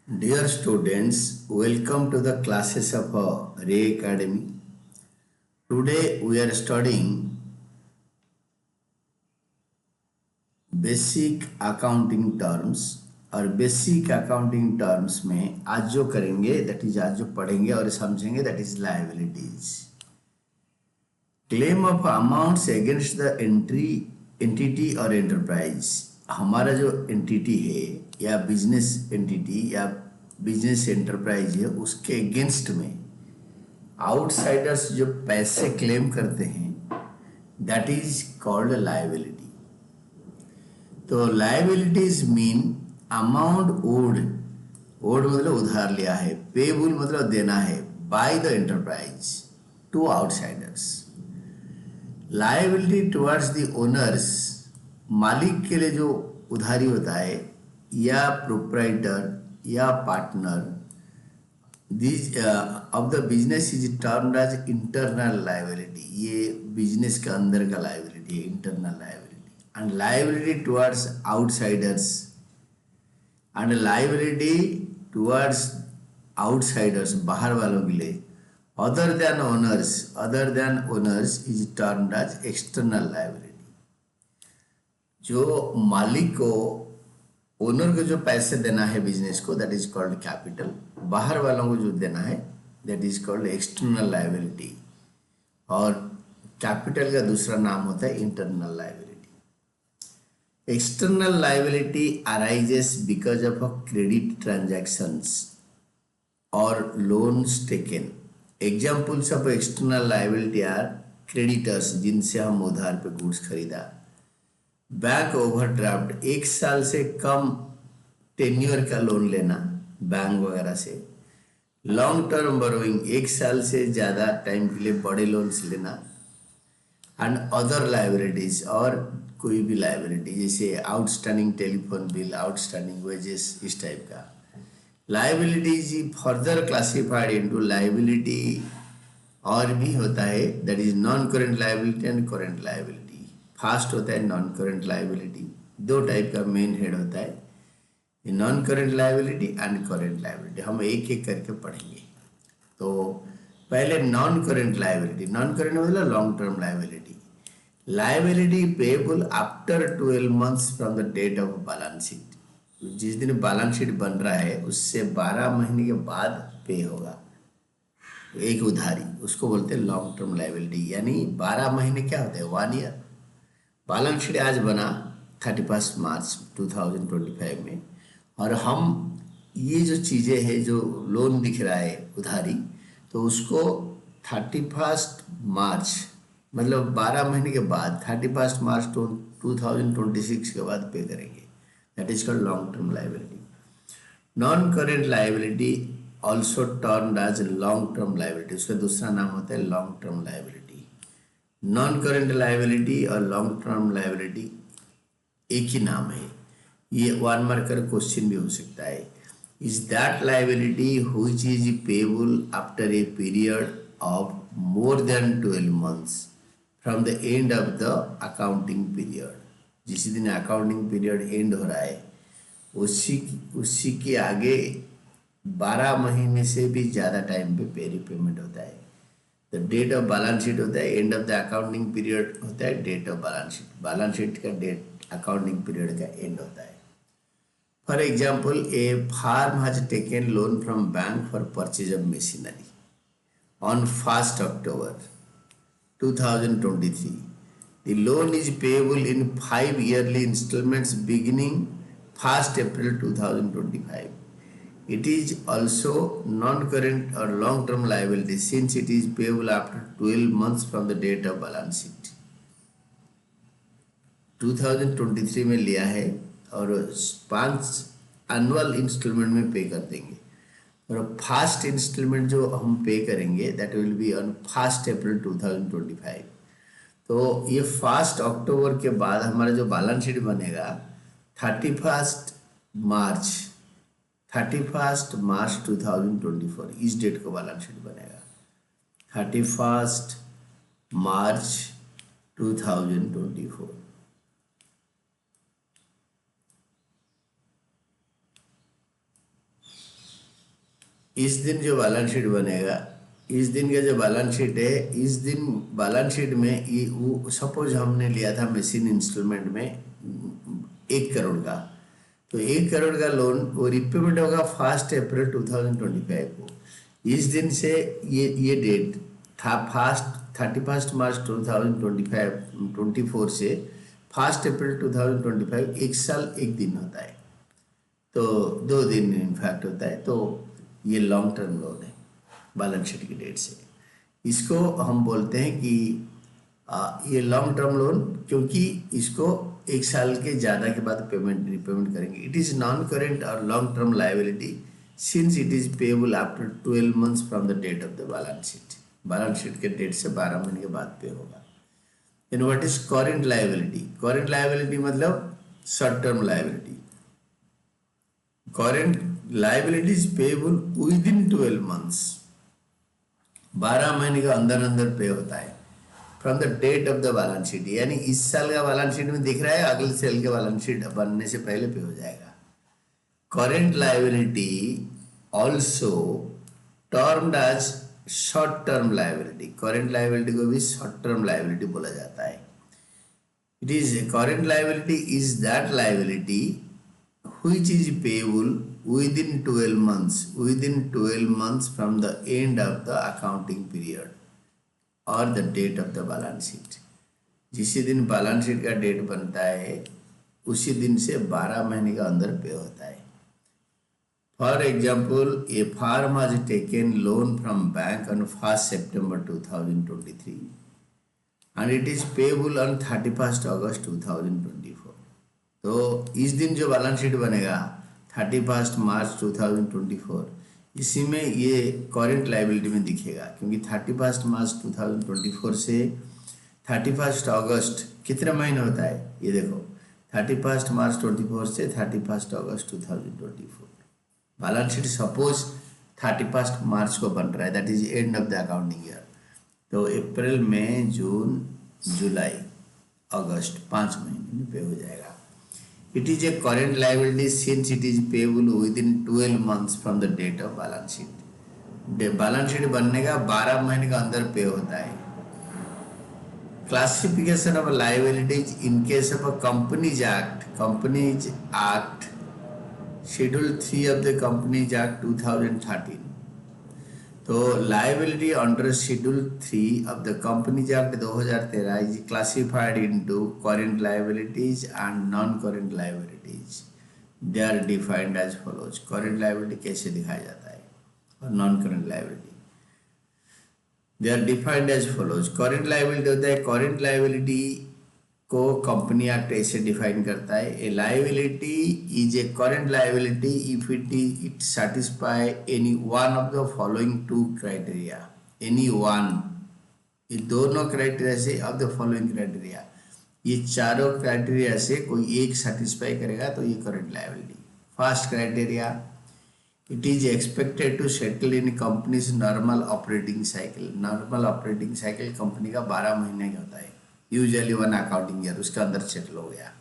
Dear students, welcome to the classes of Ray Academy. Today we are studying basic accounting terms और basic accounting terms में आज जो करेंगे that is आज जो पढ़ेंगे और समझेंगे that is liabilities. Claim of amounts against the entity और एंटरप्राइज। हमारा जो एंटिटी है या बिजनेस एंटिटी या बिजनेस एंटरप्राइज है उसके अगेंस्ट में आउटसाइडर्स जो पैसे क्लेम करते हैं दैट इज कॉल्ड लायबिलिटी। तो liabilities mean amount owed, owed मतलब उधार लिया है, पेबल मतलब देना है by the enterprise to outsiders. Liability towards the owners, मालिक के लिए जो उधारी होता है या प्रोप्राइटर या partner this of the business is termed as internal liability. ये बिजनेस का अंदर का लायबिलिटी है, internal liability. And liability towards outsiders and liability towards outsiders बाहर वालों के लिए other than owners is termed as external liability. जो मालिक को ओनर को जो पैसे देना है बिजनेस को दैट इज कॉल्ड कैपिटल, बाहर वालों को जो देना है that is called external liability, और कैपिटल का दूसरा नाम होता है internal liability. External liability arises because of credit transactions और loans taken. Examples of external liability are creditors, जिनसे हम उधार पे गुड्स खरीदा, बैंक ओवरड्राफ्ट, एक साल से कम टेन्योर का लोन लेना बैंक वगैरह से, लॉन्ग टर्म बोरोइंग, एक साल से ज़्यादा टाइम के लिए बड़े लोन्स लेना, एंड अदर लायबिलिटीज, और कोई भी लायबिलिटी जैसे outstanding telephone bill, outstanding wages, इस टाइप का। Liability is further classified into liability और भी होता है that is non current liability and current liability. First होता है नॉन करेंट लायबिलिटी, दो टाइप का मेन हेड होता है, non current liability and current liability. हम एक एक करके पढ़ेंगे। तो पहले non current liability, non current मतलब long term liability. Liability payable after 12 months from the date of balance sheet. जिस दिन बैलेंस शीट बन रहा है उससे 12 महीने के बाद पे होगा एक उधारी, उसको बोलते हैं लॉन्ग टर्म लायबिलिटी। यानी 12 महीने क्या होते हैं, 1 ईयर। बैलेंस शीट आज बना 31 मार्च 2025 में, और हम ये जो चीज़ें हैं जो लोन दिख रहा है उधारी, तो उसको 31 मार्च मतलब 12 महीने के बाद 31 मार्च 2026 के बाद पे करेंगे, that is called long term liability. Non current liability also termed as long term liability, उसका दूसरा नाम होता है long term liability. Non current liability और लॉन्ग टर्म लायबिलिटी एक ही नाम है, ये 1 मार्कर क्वेश्चन भी हो सकता है। Is that liability which is payable after a period of more than 12 months from the end of the accounting period. जिस दिन अकाउंटिंग पीरियड एंड हो रहा है उसी के आगे 12 महीने से भी ज़्यादा टाइम पे पे रिपेमेंट होता है। The date of balance sheet होता है, end of the accounting period होता है date of balance sheet. Balance sheet का डेट अकाउंटिंग पीरियड का एंड होता है। For example, a firm has taken loan from bank for purchase of machinery on 1 October 2023. The loan is payable in 5 yearly installments beginning 1 April 2025. It is also non-current or long-term liability since it is payable after 12 months from the date of balance sheet. 2023 में लिया है और 5 annual instalment में पे कर देंगे, और first instalment जो हम पे करेंगे that will be on 1 April 2025। तो ये 1 अक्टूबर के बाद हमारा जो बैलेंस शीट बनेगा 31 मार्च 2024, इस डेट को बैलेंस शीट बनेगा 31 मार्च 2024। इस दिन जो बैलेंस शीट बनेगा, इस दिन का जो बैलेंस शीट है, इस दिन बैलेंस शीट में ये वो सपोज हमने लिया था मशीन इंस्टॉलमेंट में 1 करोड़ का, तो 1 करोड़ का लोन वो रिपेमेंट होगा 1 अप्रैल 2025 को। इस दिन से ये डेट था 31 मार्च 2024 से 1 अप्रैल 2025, 1 साल 1 दिन होता है, तो 2 दिन इनफैक्ट होता है। तो ये लॉन्ग टर्म लोन है बैलेंस शीट की डेट से। इसको हम बोलते हैं कि ये लॉन्ग टर्म लोन, क्योंकि इसको 1 साल के ज़्यादा के बाद रिपेमेंट करेंगे। इट इज़ नॉन करेंट और long term liability since it is payable after 12 months from the date of the balance sheet. Balance sheet के डेट से 12 महीने के बाद पे होगा। Then what is current liability? Current liability मतलब short term liability. Current liability is payable within 12 months, 12 महीने का अंदर अंदर पे होता है from the date of the balance sheet. यानी इस साल का बैलेंस शीट में दिख रहा है, अगले साल के बैलेंस शीट बनने से पहले पे हो जाएगा। Current liability also termed as short term liability. Current liability को भी शॉर्ट टर्म लाइबिलिटी बोला जाता है। It is current liability is that liability which is payable within 12 months, within 12 months from the end of the accounting period or the date of the balance sheet। जिस दिन balance sheet का date बनता है उसी दिन से 12 महीने का अंदर पे होता है। For example, a firm has taken loan from bank on 1 September 2023 and it is payable on 31 August 2024। तो इस दिन जो बैलेंस शीट बनेगा 31 मार्च 2024, इसी में ये करेंट लाइबिलिटी में दिखेगा, क्योंकि 31 मार्च 2024 से 31 अगस्त कितने महीने होता है ये देखो, 31 मार्च 24 से 31 अगस्त 2024। बैलेंस शीट सपोज 31 मार्च को बन रहा है, that is and of the accounting year. तो अप्रैल, मई, जून, जुलाई, अगस्त 5 महीने में पे हो जाएगा। It is a current liability since it is payable within 12 months from the date of balance sheet। Balance sheet बनने का 12 महीने का अंदर पे होता है। Classification of liabilities in case of a companies act schedule 3 of the companies act 2013। तो liability under schedule 3 of the companies act 2013 is classified into current liabilities and non current liabilities. They are defined as follows. Current liability कैसे दिखाया जाता है और non current liability, they are defined as follows. Current liability होता है, current liability को company act ऐसे define करता है, a liability is a current liability if it satisfy any one of the following 2 criteria. Any one, ये दोनों criteria से, of the following criteria, ये चारों क्राइटेरिया से कोई एक सेटिस्फाई करेगा तो ये current liability. First criteria, it is expected to settle in company's normal operating cycle. Normal operating cycle company का 12 महीने का होता है, यूजुअली 1 अकाउंटिंग ईयर, उसके अंदर सेटल हो गया।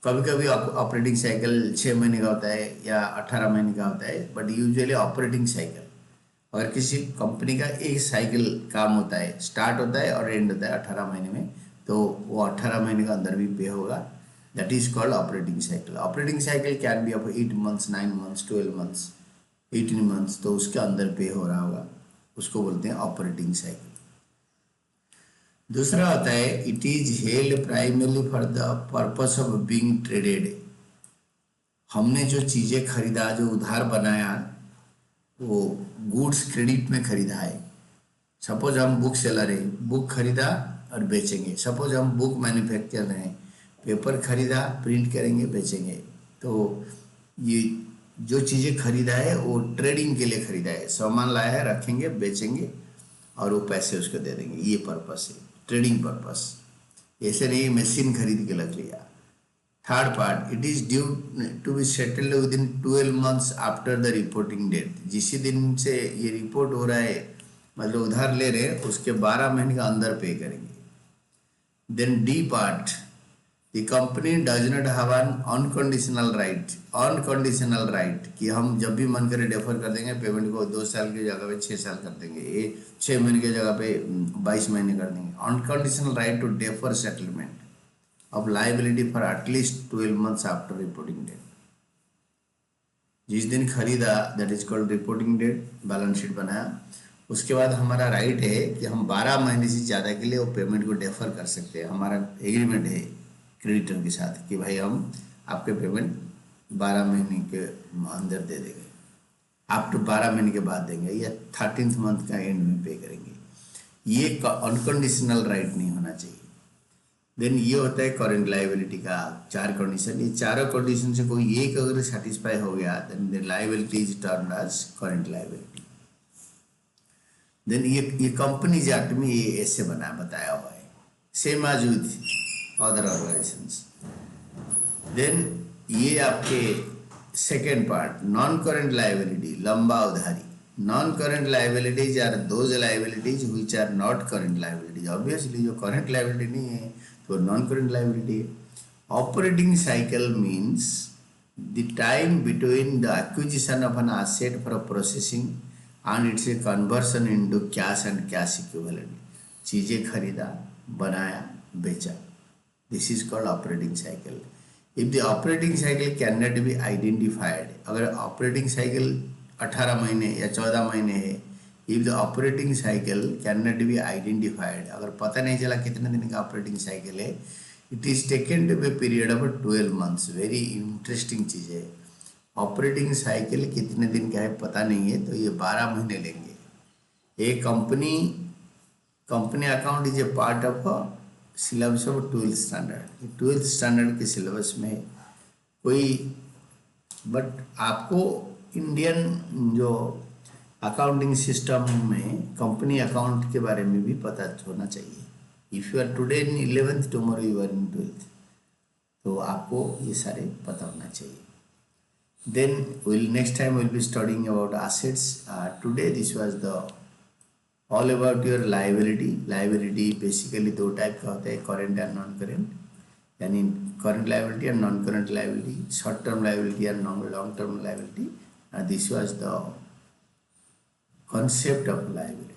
कभी कभी ऑपरेटिंग साइकिल 6 महीने का होता है या 18 महीने का होता है, बट यूजुअली ऑपरेटिंग साइकिल, अगर किसी कंपनी का एक साइकिल काम होता है, स्टार्ट होता है और एंड होता है 18 महीने में, तो वो 18 महीने का अंदर भी पे होगा। That is called operating cycle. Operating cycle can be of 8 months, 9 months, 12 months, 18 months, तो उसके अंदर पे हो रहा होगा, उसको बोलते हैं ऑपरेटिंग साइकिल। दूसरा होता है, it is held primarily for the purpose of being traded. हमने जो चीज़ें खरीदा, जो उधार बनाया, वो गुड्स क्रेडिट में खरीदा है। सपोज हम बुक सेलर है, बुक खरीदा और बेचेंगे। सपोज हम बुक मैन्युफैक्चरर हैं, पेपर खरीदा, प्रिंट करेंगे, बेचेंगे। तो ये जो चीज़ें खरीदा है वो ट्रेडिंग के लिए खरीदा है, सामान लाया है, रखेंगे, बेचेंगे और वो पैसे उसको दे देंगे, ये पर्पस है, ट्रेडिंग पर्पस। ऐसे नहीं मशीन खरीद के रख लिया। Third part, it is due to be settled within 12 months after the reporting date. जिस दिन से ये रिपोर्ट हो रहा है, मतलब उधार ले रहे हैं, उसके 12 महीने का अंदर पे करेंगे। Then the part, the company does not have an unconditional right कि हम जब भी मन करे डेफर कर देंगे पेमेंट को, 2 साल की जगह पे 6 साल कर देंगे, ये 6 महीने की जगह पे 22 महीने कर देंगे। Unconditional right to defer settlement of liability for at least 12 months after reporting date. जिस दिन खरीदा that is called reporting date, balance sheet बनाया, उसके बाद हमारा राइट है कि हम 12 महीने से ज़्यादा के लिए वो पेमेंट को डेफर कर सकते हैं। हमारा एग्रीमेंट है क्रेडिटर के साथ कि भाई हम आपके पेमेंट 12 महीने के अंदर दे देंगे, आप तो 12 महीने के बाद देंगे या 13th मंथ का एंड में पे करेंगे। ये अनकंडीशनल राइट नहीं होना चाहिए। देन ये होता है करेंट लाइबिलिटी का 4 कंडीशन। ये चारों कंडीशन से कोई एक अगर सेटिस्फाई हो गया then the liability is termed as current liability. Then ये कंपनीज एक्ट में ये ऐसे बताया हुआ है, same as with other organisations. Then ये आपके second part, non current liability, लंबा उधारी। Non current liabilities are those liabilities which are not current liabilities. Obviously जो करेंट लाइबिलिटी नहीं है तो नॉन करेंट लाइबिलिटी है। Operating cycle means the time between the acquisition of an asset for processing and it's a conversion into cash and cash equivalent. चीज़ें खरीदा, बनाया, बेचा, this is called operating cycle. If the operating cycle can not be identified, अगर operating cycle 18 महीने या 14 महीने है, if the operating cycle can not be identified, अगर पता नहीं चला कितने दिन का ऑपरेटिंग साइकिल है, it is taken to be period of 12 months। Very interesting चीज़ है। ऑपरेटिंग साइकिल कितने दिन का है पता नहीं है तो ये 12 महीने लेंगे। एक company account is a part of syllabus of 12th standard. 12th standard के सिलेबस में कोई, बट आपको इंडियन जो अकाउंटिंग सिस्टम में कंपनी अकाउंट के बारे में भी पता होना चाहिए। If you are today in 11th, tomorrow you are in 12th, तो आपको ये सारे पता होना चाहिए। Then next time we'll be studying about assets. Today this was the all about your liability. Liability basically 2 type का होता है, current and non-current, यानी current liability and non-current liability, short term liability and long term liability. This was the concept of liability.